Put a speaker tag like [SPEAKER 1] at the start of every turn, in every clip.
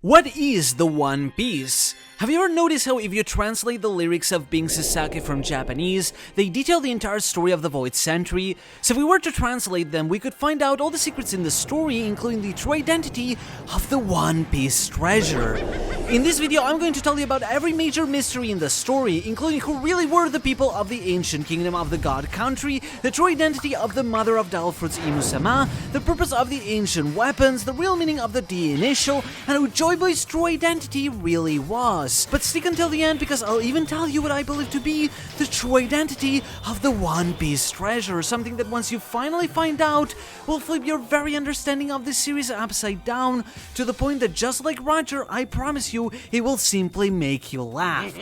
[SPEAKER 1] What is the One Piece? Have you ever noticed how if you translate the lyrics of Binks' sake from Japanese, they detail the entire story of the Void Century? So if we were to translate them, we could find out all the secrets in the story, including the true identity of the One Piece treasure. In this video, I'm going to tell you about every major mystery in the story, including who really were the people of the ancient kingdom of the God Country, the true identity of the mother of Devil Fruits Imu-sama, the purpose of the ancient weapons, the real meaning of the D initial, and who Joyboy's true identity really was. But stick until the end because I'll even tell you what I believe to be the true identity of the One Piece treasure, something that once you finally find out will flip your very understanding of this series upside down to the point that just like Roger, I promise you, it will simply make you laugh.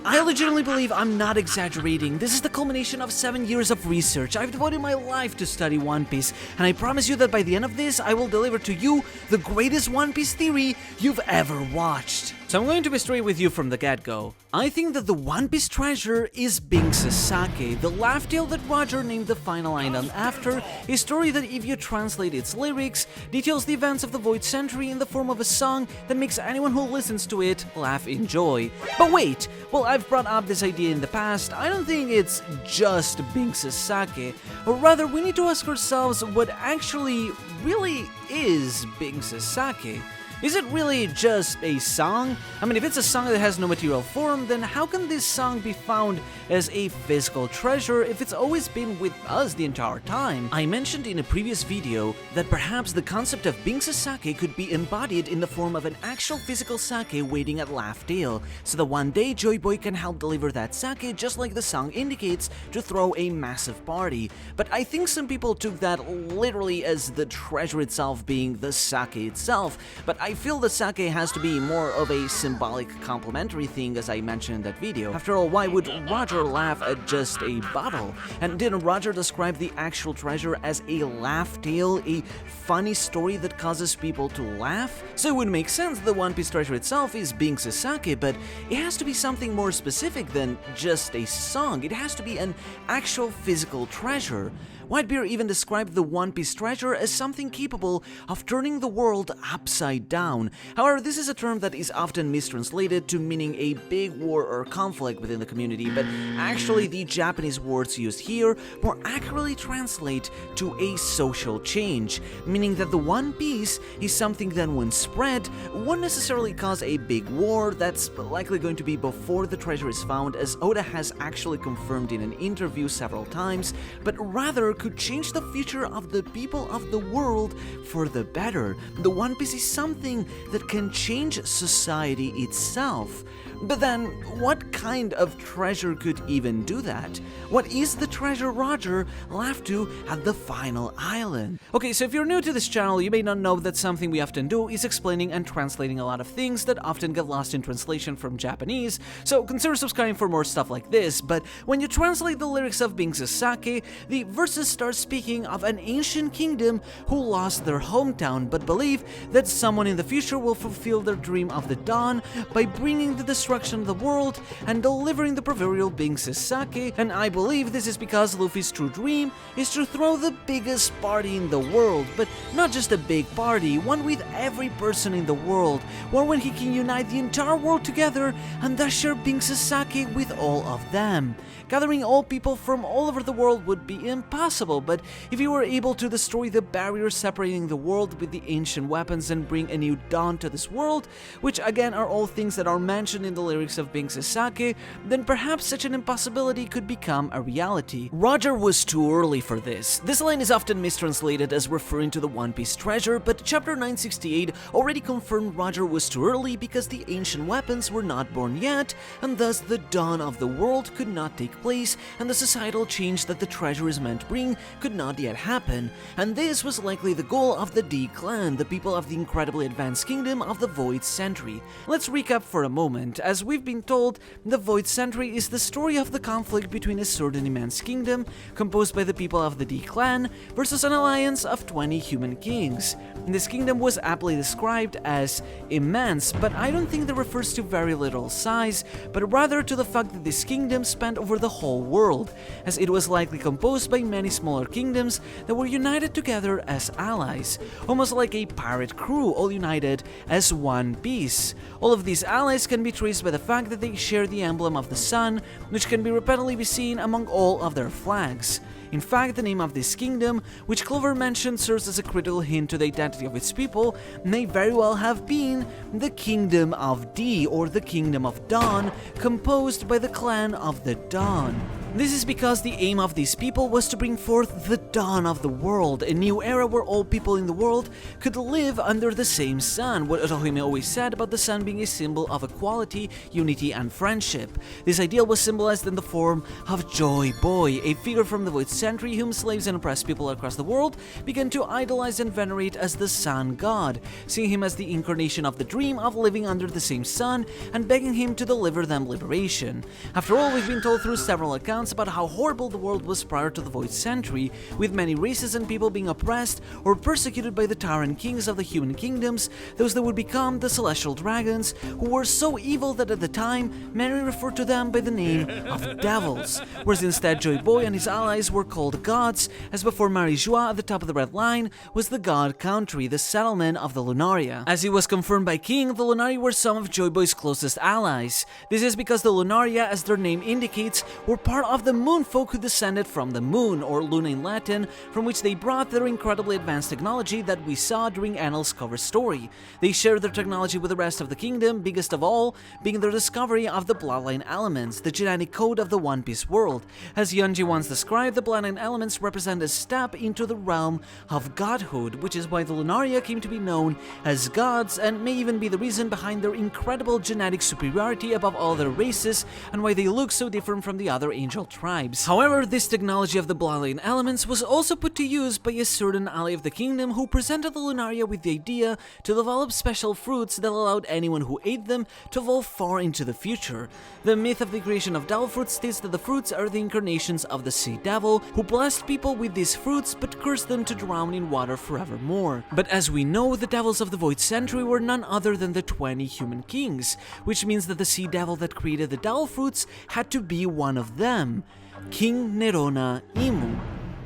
[SPEAKER 1] I legitimately believe I'm not exaggerating. This is the culmination of 7 years of research. I've devoted my life to study One Piece, and I promise you that by the end of this, I will deliver to you the greatest One Piece theory you've ever watched. So I'm going to be straight with you from the get-go. I think that the One Piece treasure is Binks' sake, the laugh tale that Roger named the final island after, a story that if you translate its lyrics, details the events of the Void Century in the form of a song that makes anyone who listens to it laugh in joy. But wait, well, I've brought up this idea in the past, I don't think it's just Binks' sake, or rather we need to ask ourselves what actually really is Binks' sake. Is it really just a song? I mean, if it's a song that has no material form, then how can this song be found as a physical treasure if it's always been with us the entire time? I mentioned in a previous video that perhaps the concept of Binks' sake could be embodied in the form of an actual physical sake waiting at Laugh Tale, so that one day Joyboy can help deliver that sake just like the song indicates to throw a massive party. But I think some people took that literally as the treasure itself being the sake itself, but I feel the sake has to be more of a symbolic complementary thing, as I mentioned in that video. After all, why would Roger laugh at just a bottle? And didn't Roger describe the actual treasure as a laugh tale, a funny story that causes people to laugh? So it would make sense the One Piece treasure itself is Binks' sake, but it has to be something more specific than just a song. It has to be an actual physical treasure. Whitebeard even described the One Piece treasure as something capable of turning the world upside down. However, this is a term that is often mistranslated to meaning a big war or conflict within the community, but actually the Japanese words used here more accurately translate to a social change, meaning that the One Piece is something that when spread won't necessarily cause a big war. That's likely going to be before the treasure is found, as Oda has actually confirmed in an interview several times, but rather could change the future of the people of the world for the better. The One Piece is something that can change society itself. But then, what kind of treasure could even do that? What is the treasure Roger laughed to at the final island? Okay, so if you're new to this channel, you may not know that something we often do is explaining and translating a lot of things that often get lost in translation from Japanese, so consider subscribing for more stuff like this. But when you translate the lyrics of Binks' sake, the verses start speaking of an ancient kingdom who lost their hometown but believe that someone in the future will fulfill their dream of the dawn by bringing the destruction of the world and delivering the proverbial Binks' sake, and I believe this is because Luffy's true dream is to throw the biggest party in the world, but not just a big party, one with every person in the world, one when he can unite the entire world together and thus share Binks' sake with all of them. Gathering all people from all over the world would be impossible, but if you were able to destroy the barrier separating the world with the ancient weapons and bring a new dawn to this world, which again are all things that are mentioned in the lyrics of Binks' sake, then perhaps such an impossibility could become a reality. Roger was too early for this. This line is often mistranslated as referring to the One Piece treasure, but chapter 968 already confirmed Roger was too early because the ancient weapons were not born yet, and thus the dawn of the world could not take place, and the societal change that the treasure is meant to bring could not yet happen, and this was likely the goal of the D clan, the people of the incredibly advanced kingdom of the Void Century. Let's recap for a moment. As we've been told, the Void Century is the story of the conflict between a certain immense kingdom, composed by the people of the D clan, versus an alliance of 20 human kings. This kingdom was aptly described as immense, but I don't think that refers to very little size, but rather to the fact that this kingdom spanned over the whole world, as it was likely composed by many smaller kingdoms that were united together as allies, almost like a pirate crew all united as one piece. All of these allies can be traced by the fact that they share the emblem of the sun, which can be repeatedly seen among all of their flags. In fact, the name of this kingdom, which Clover mentioned serves as a critical hint to the identity of its people, may very well have been the Kingdom of D, or the Kingdom of Dawn, composed by the clan of the Dawn. This is because the aim of these people was to bring forth the dawn of the world, a new era where all people in the world could live under the same sun, what Otohime always said about the sun being a symbol of equality, unity, and friendship. This ideal was symbolized in the form of Joyboy, a figure from the Void Century whom slaves and oppressed people across the world began to idolize and venerate as the sun god, seeing him as the incarnation of the dream of living under the same sun and begging him to deliver them liberation. After all, we've been told through several accounts about how horrible the world was prior to the Void Century, with many races and people being oppressed or persecuted by the tyrant kings of the human kingdoms, those that would become the celestial dragons, who were so evil that at the time many referred to them by the name of devils, whereas instead Joyboy and his allies were called gods, as before Marijua at the top of the red line was the god country, the settlement of the Lunaria. As it was confirmed by King, the Lunari were some of Joyboy's closest allies. This is because the Lunaria, as their name indicates, were part of the moon folk who descended from the moon, or Luna in Latin, from which they brought their incredibly advanced technology that we saw during Annel's cover story. They shared their technology with the rest of the kingdom, biggest of all being their discovery of the bloodline elements, the genetic code of the One Piece world. As Yonji once described, the bloodline elements represent a step into the realm of godhood, which is why the Lunaria came to be known as gods, and may even be the reason behind their incredible genetic superiority above all other races, and why they look so different from the other angel tribes. However, this technology of the bloodline elements was also put to use by a certain ally of the kingdom who presented the Lunaria with the idea to develop special fruits that allowed anyone who ate them to evolve far into the future. The myth of the creation of devil fruits states that the fruits are the incarnations of the sea devil, who blessed people with these fruits but cursed them to drown in water forevermore. But as we know, the devils of the Void Century were none other than the 20 human kings, which means that the sea devil that created the devil fruits had to be one of them, King Nerona Imu.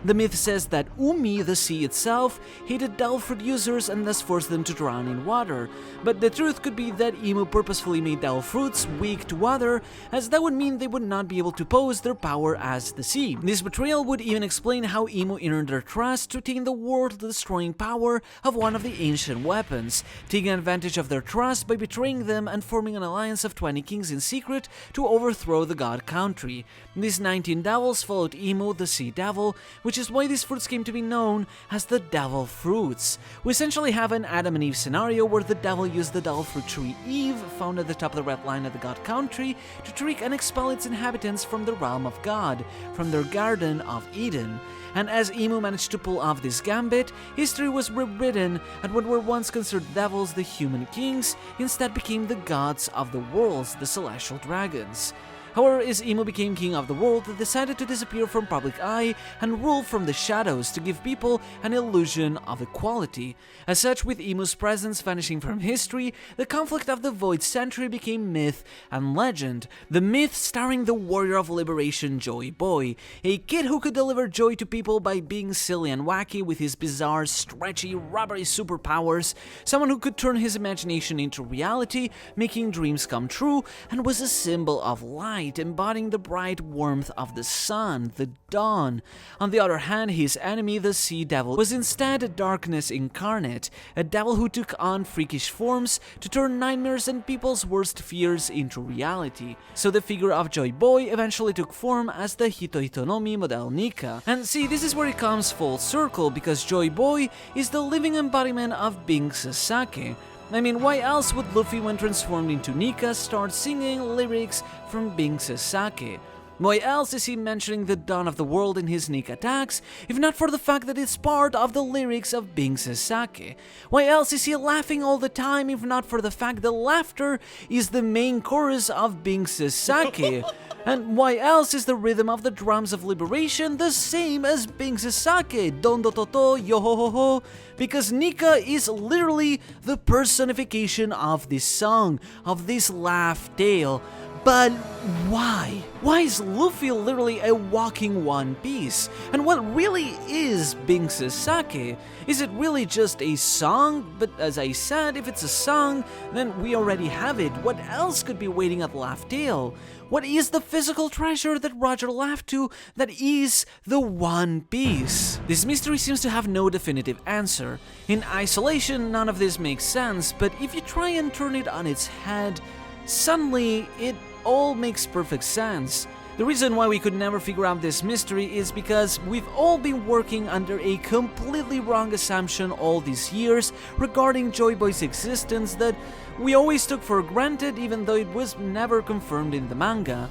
[SPEAKER 1] The myth says that Umi, the sea itself, hated devil fruit users and thus forced them to drown in water, but the truth could be that Imu purposefully made devil fruits weak to water, as that would mean they would not be able to pose their power as the sea. This betrayal would even explain how Imu earned their trust to attain the world-destroying power of one of the ancient weapons, taking advantage of their trust by betraying them and forming an alliance of 20 kings in secret to overthrow the god country. These 19 devils followed Imu, the sea devil, which is why these fruits came to be known as the devil fruits. We essentially have an Adam and Eve scenario where the devil used the devil fruit tree Eve, found at the top of the red line of the god country, to trick and expel its inhabitants from the realm of God, from their Garden of Eden. And as Imu managed to pull off this gambit, history was rewritten, and what were once considered devils, the human kings, instead became the gods of the worlds, the celestial dragons. However, as Imu became king of the world, they decided to disappear from public eye and rule from the shadows to give people an illusion of equality. As such, with Imu's presence vanishing from history, the conflict of the Void Century became myth and legend. The myth starring the warrior of liberation Joyboy, a kid who could deliver joy to people by being silly and wacky with his bizarre, stretchy, rubbery superpowers, someone who could turn his imagination into reality, making dreams come true, and was a symbol of light, embodying the bright warmth of the sun, the dawn. On the other hand, his enemy, the sea devil, was instead a darkness incarnate, a devil who took on freakish forms to turn nightmares and people's worst fears into reality. So the figure of Joyboy eventually took form as the Hitohitonomi model Nika. And see, this is where it comes full circle, because Joyboy is the living embodiment of Binks' sake. I mean, why else would Luffy, when transformed into Nika, start singing lyrics from Binks' sake? Why else is he mentioning the dawn of the world in his Nika attacks, if not for the fact that it's part of the lyrics of Binks' sake? Why else is he laughing all the time, if not for the fact that laughter is the main chorus of Binks' sake? And why else is the rhythm of the drums of liberation the same as Binks' sake, don do to to, yo ho ho ho? Because Nika is literally the personification of this song, of this laugh tale. But why? Why is Luffy literally a walking One Piece? And what really is Binks' sake? Is it really just a song? But as I said, if it's a song, then we already have it. What else could be waiting at Laugh Tale? What is the physical treasure that Roger laughed to that is the One Piece? This mystery seems to have no definitive answer. In isolation, none of this makes sense, but if you try and turn it on its head, suddenly it all makes perfect sense. The reason why we could never figure out this mystery is because we've all been working under a completely wrong assumption all these years regarding Joyboy's existence that we always took for granted even though it was never confirmed in the manga.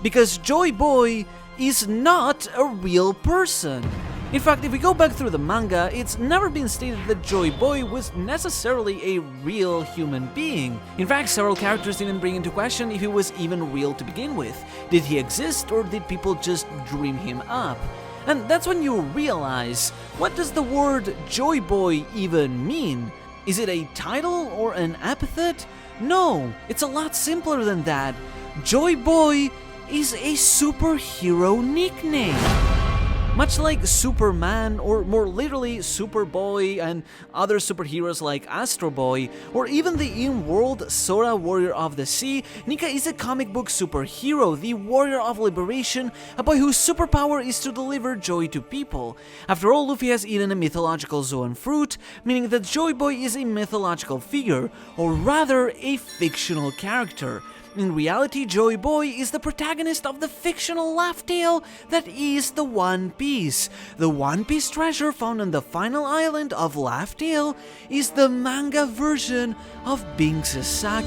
[SPEAKER 1] Because Joyboy is not a real person. In fact, if we go back through the manga, it's never been stated that Joyboy was necessarily a real human being. In fact, several characters didn't bring into question if he was even real to begin with. Did he exist, or did people just dream him up? And that's when you realize, what does the word Joyboy even mean? Is it a title or an epithet? No, it's a lot simpler than that. Joyboy is a superhero nickname. Much like Superman, or more literally Superboy and other superheroes like Astro Boy, or even the in-world Sora Warrior of the Sea, Nika is a comic book superhero, the warrior of liberation, a boy whose superpower is to deliver joy to people. After all, Luffy has eaten a mythological Zoan fruit, meaning that Joyboy is a mythological figure, or rather a fictional character. In reality, Joyboy is the protagonist of the fictional laugh tale that is the One Piece. The One Piece treasure found on the final island of Laugh Tale is the manga version of Binks' sake.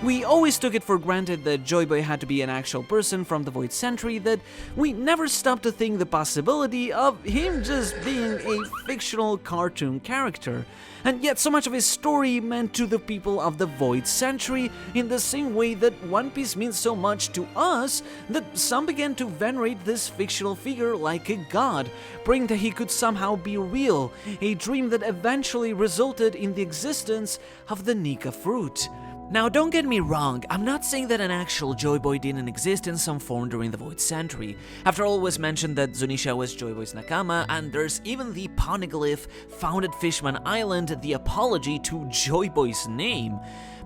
[SPEAKER 1] We always took it for granted that Joyboy had to be an actual person from the Void Century, that we never stopped to think the possibility of him just being a fictional cartoon character. And yet so much of his story meant to the people of the Void Century in the same way that One Piece means so much to us that some began to venerate this fictional figure like a god, praying that he could somehow be real, a dream that eventually resulted in the existence of the Nika fruit. Now, don't get me wrong, I'm not saying that an actual Joyboy didn't exist in some form during the Void Century. After all, it was mentioned that Zunisha was Joyboy's nakama, and there's even the poneglyph found at Fishman Island, the apology to Joyboy's name.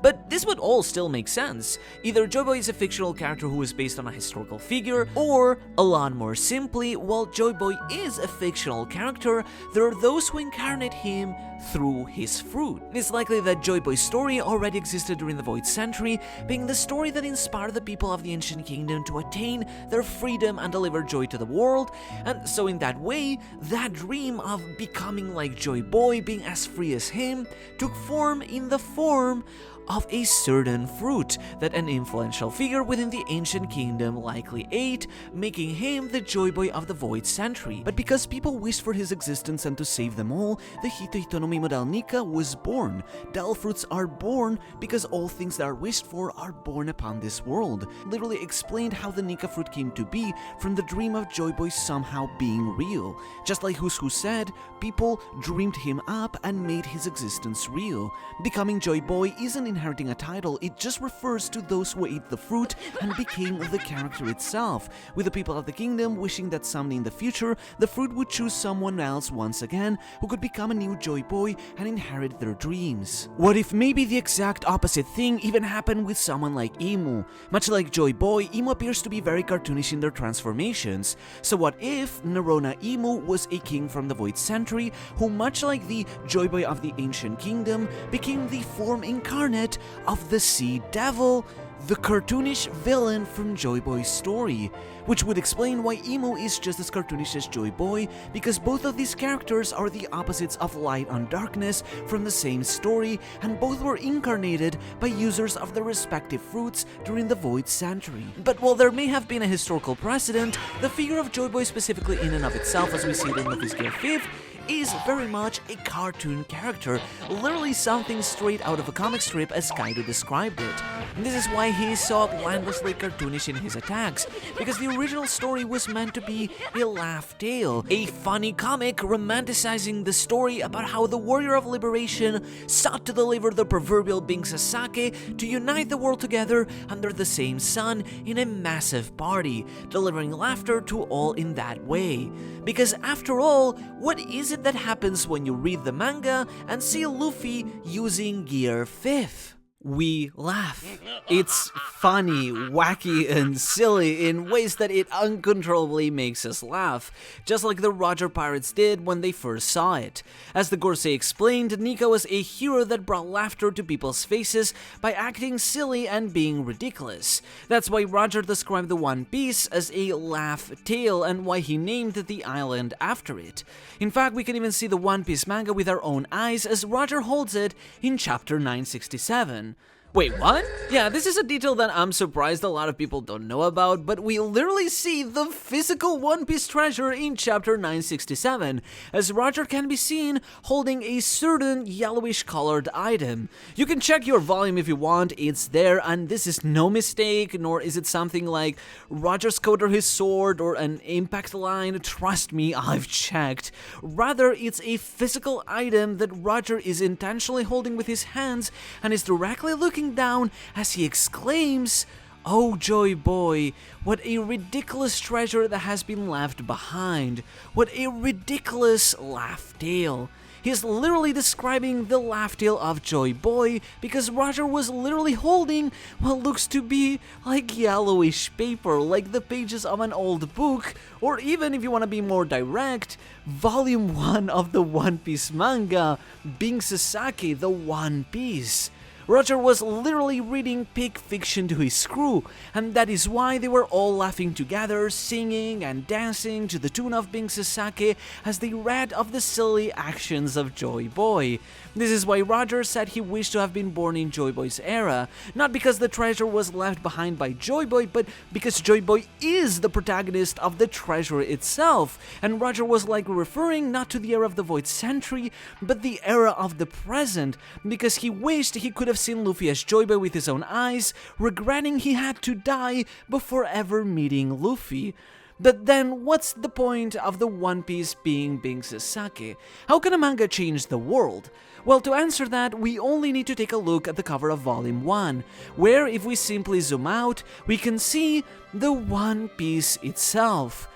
[SPEAKER 1] But this would all still make sense. Either Joyboy is a fictional character who is based on a historical figure, or, a lot more simply, while Joyboy is a fictional character, there are those who incarnate him through his fruit. It's likely that Joyboy's story already existed during the Void Century, being the story that inspired the people of the Ancient Kingdom to attain their freedom and deliver joy to the world, and so in that way, that dream of becoming like Joyboy, being as free as him, took form in the form of a certain fruit that an influential figure within the Ancient Kingdom likely ate, making him the Joyboy of the Void Century. But because people wished for his existence and to save them all, the Hito Hitonomi model Nika was born. Devil fruits are born because all things that are wished for are born upon this world. Literally explained how the Nika fruit came to be from the dream of Joyboy somehow being real. Just like Who said, people dreamed him up and made his existence real. Becoming Joyboy isn't inheriting a title, it just refers to those who ate the fruit and became the character itself, with the people of the kingdom wishing that someday in the future, the fruit would choose someone else once again who could become a new Joyboy and inherit their dreams. What if maybe the exact opposite thing even happened with someone like Imu? Much like Joyboy, Imu appears to be very cartoonish in their transformations. So what if Nerona Imu was a king from the Void Century who, much like the Joyboy of the Ancient Kingdom, became the form incarnate of the Sea Devil, the cartoonish villain from Joyboy's story, which would explain why Imu is just as cartoonish as Joyboy, because both of these characters are the opposites of light and darkness from the same story, and both were incarnated by users of the respective fruits during the Void Century. But while there may have been a historical precedent, the figure of Joyboy specifically in and of itself, as we see it in Luffy's Gear 5th, is very much a cartoon character, literally something straight out of a comic strip as Kaido described it. And this is why he is so outlandishly cartoonish in his attacks, because the original story was meant to be a laugh tale, a funny comic romanticizing the story about how the warrior of liberation sought to deliver the proverbial Binks to unite the world together under the same sun in a massive party, delivering laughter to all in that way. Because after all, what is it that happens when you read the manga and see Luffy using Gear 5? We laugh. It's funny, wacky, and silly in ways that it uncontrollably makes us laugh, just like the Roger Pirates did when they first saw it. As the Gorosei explained, Nika was a hero that brought laughter to people's faces by acting silly and being ridiculous. That's why Roger described the One Piece as a laugh tale and why he named the island after it. In fact, we can even see the One Piece manga with our own eyes as Roger holds it in chapter 967. Wait, what? Yeah, this is a detail that I'm surprised a lot of people don't know about, but we literally see the physical One Piece treasure in chapter 967, as Roger can be seen holding a certain yellowish colored item. You can check your volume if you want, it's there, and this is no mistake, nor is it something like Roger's coat or his sword or an impact line. Trust me, I've checked. Rather, it's a physical item that Roger is intentionally holding with his hands and is directly looking down as he exclaims, "Oh Joyboy, what a ridiculous treasure that has been left behind. What a ridiculous laugh tale." He's literally describing the laugh tale of Joyboy because Roger was literally holding what looks to be like yellowish paper, like the pages of an old book, or even if you want to be more direct, volume 1 of the One Piece manga, Binks the One Piece. Roger was literally reading peak fiction to his crew, and that is why they were all laughing together, singing and dancing to the tune of Binks as they read of the silly actions of Joyboy. This is why Roger said he wished to have been born in Joyboy's era, not because the treasure was left behind by Joyboy, but because Joyboy is the protagonist of the treasure itself, and Roger was likely referring not to the era of the Void Century, but the era of the present, because he wished he could have seen Luffy as Joyboy with his own eyes, regretting he had to die before ever meeting Luffy. But then, what's the point of the One Piece being Binks' sake? How can a manga change the world? Well, to answer that, we only need to take a look at the cover of Volume 1, where if we simply zoom out, we can see the One Piece itself,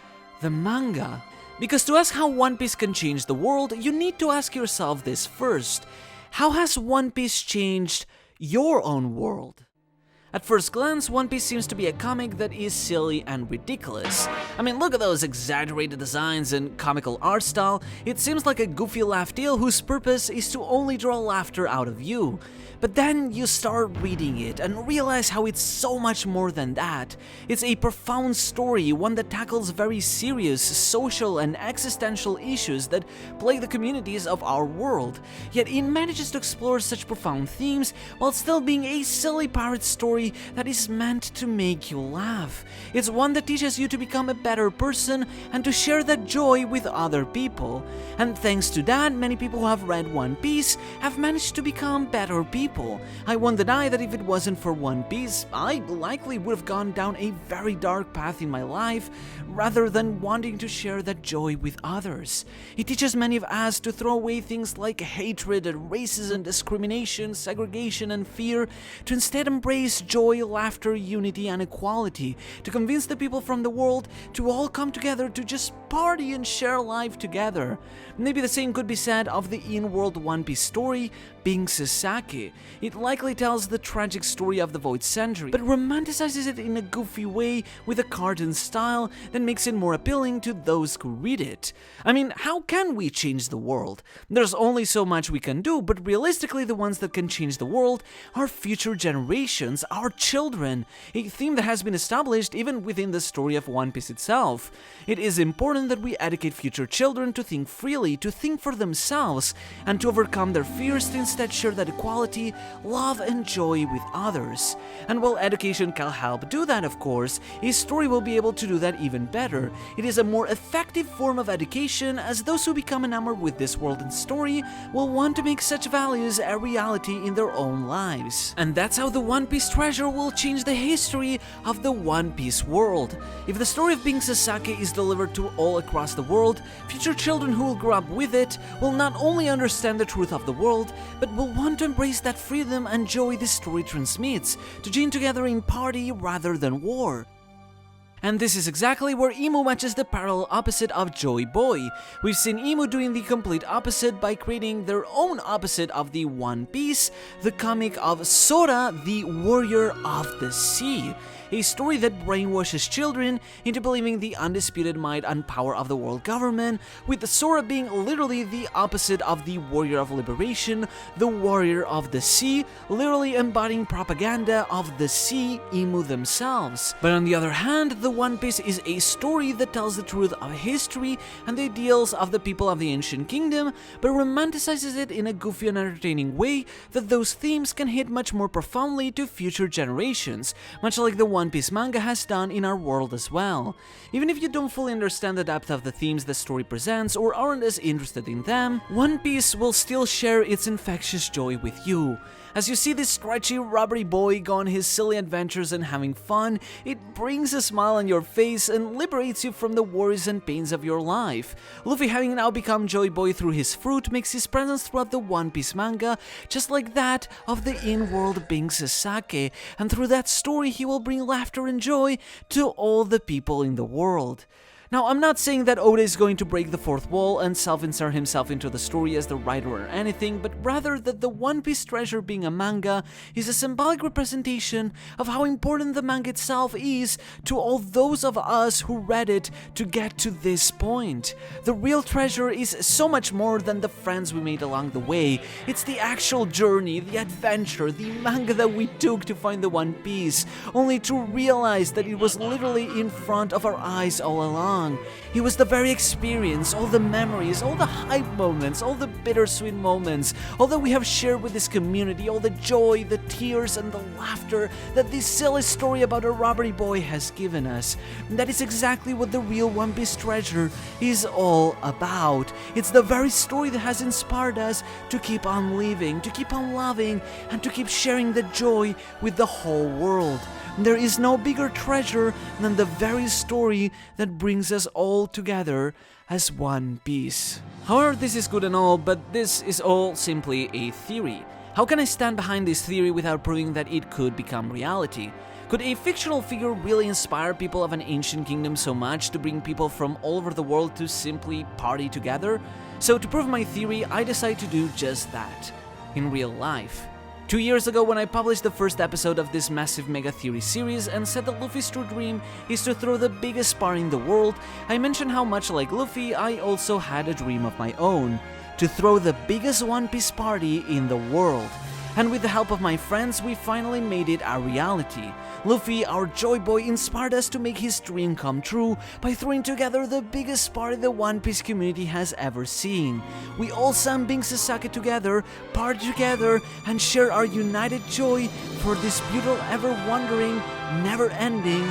[SPEAKER 1] the manga. Because to ask how One Piece can change the world, you need to ask yourself this first. How has One Piece changed your own world? At first glance, One Piece seems to be a comic that is silly and ridiculous. I mean, look at those exaggerated designs and comical art style. It seems like a goofy laugh tale whose purpose is to only draw laughter out of you. But then you start reading it and realize how it's so much more than that. It's a profound story, one that tackles very serious social and existential issues that plague the communities of our world. Yet it manages to explore such profound themes while still being a silly pirate story that is meant to make you laugh. It's one that teaches you to become a better person and to share that joy with other people. And thanks to that, many people who have read One Piece have managed to become better people. I won't deny that if it wasn't for One Piece, I likely would have gone down a very dark path in my life, rather than wanting to share that joy with others. It teaches many of us to throw away things like hatred and racism, discrimination, segregation, and fear, to instead embrace joy, laughter, unity, and equality, to convince the people from the world to all come together to just party and share life together. Maybe the same could be said of the in-world One Piece story, Binks' sake. It likely tells the tragic story of the Void Century, but romanticizes it in a goofy way with a cartoon style that makes it more appealing to those who read it. I mean, how can we change the world? There's only so much we can do, but realistically the ones that can change the world are future generations, our children, a theme that has been established even within the story of One Piece itself. It is important that we educate future children to think freely, to think for themselves, and to overcome their fears to instead share that equality, love, and joy with others. And while education can help do that, of course, a story will be able to do that even better. It is a more effective form of education, as those who become enamored with this world and story will want to make such values a reality in their own lives. And that's how the One Piece treasure will change the history of the One Piece world. If the story of Binks Sasaki is delivered to all across the world, future children who will grow up with it will not only understand the truth of the world, but will want to embrace that freedom and joy this story transmits, to join together in party rather than war. And this is exactly where Imu matches the parallel opposite of Joyboy. We've seen Imu doing the complete opposite by creating their own opposite of the One Piece, the comic of Sora, the Warrior of the Sea. A story that brainwashes children into believing the undisputed might and power of the world government, with Sora being literally the opposite of the Warrior of Liberation, the Warrior of the Sea, literally embodying propaganda of the sea Imu themselves. But on the other hand, the One Piece is a story that tells the truth of history and the ideals of the people of the ancient kingdom, but romanticizes it in a goofy and entertaining way that those themes can hit much more profoundly to future generations, much like the One Piece manga has done in our world as well. Even if you don't fully understand the depth of the themes the story presents or aren't as interested in them, One Piece will still share its infectious joy with you. As you see this stretchy, rubbery boy go on his silly adventures and having fun, it brings a smile on your face and liberates you from the worries and pains of your life. Luffy, having now become Joyboy through his fruit, makes his presence throughout the One Piece manga just like that of the in-world Binks Sasaki, and through that story he will bring laughter and joy to all the people in the world. Now, I'm not saying that Oda is going to break the fourth wall and self-insert himself into the story as the writer or anything, but rather that the One Piece treasure being a manga is a symbolic representation of how important the manga itself is to all those of us who read it to get to this point. The real treasure is so much more than the friends we made along the way. It's the actual journey, the adventure, the manga that we took to find the One Piece, only to realize that it was literally in front of our eyes all along. It was the very experience, all the memories, all the hype moments, all the bittersweet moments, all that we have shared with this community, all the joy, the tears, and the laughter that this silly story about a robbery boy has given us. And that is exactly what the real One Piece treasure is all about. It's the very story that has inspired us to keep on living, to keep on loving, and to keep sharing the joy with the whole world. There is no bigger treasure than the very story that brings us all together as one piece. However, this is good and all, but this is all simply a theory. How can I stand behind this theory without proving that it could become reality? Could a fictional figure really inspire people of an ancient kingdom so much to bring people from all over the world to simply party together? So to prove my theory, I decided to do just that, in real life. 2 years ago, when I published the first episode of this massive mega theory series and said that Luffy's true dream is to throw the biggest party in the world, I mentioned how much like Luffy, I also had a dream of my own, to throw the biggest One Piece party in the world. And with the help of my friends, we finally made it a reality. Luffy, our Joyboy, inspired us to make his dream come true by throwing together the biggest party the One Piece community has ever seen. We all sang Binks Sasaki together, party together, and share our united joy for this beautiful, ever-wondering, never-ending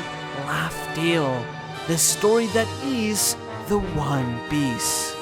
[SPEAKER 1] laugh tale. The story that is the One Piece.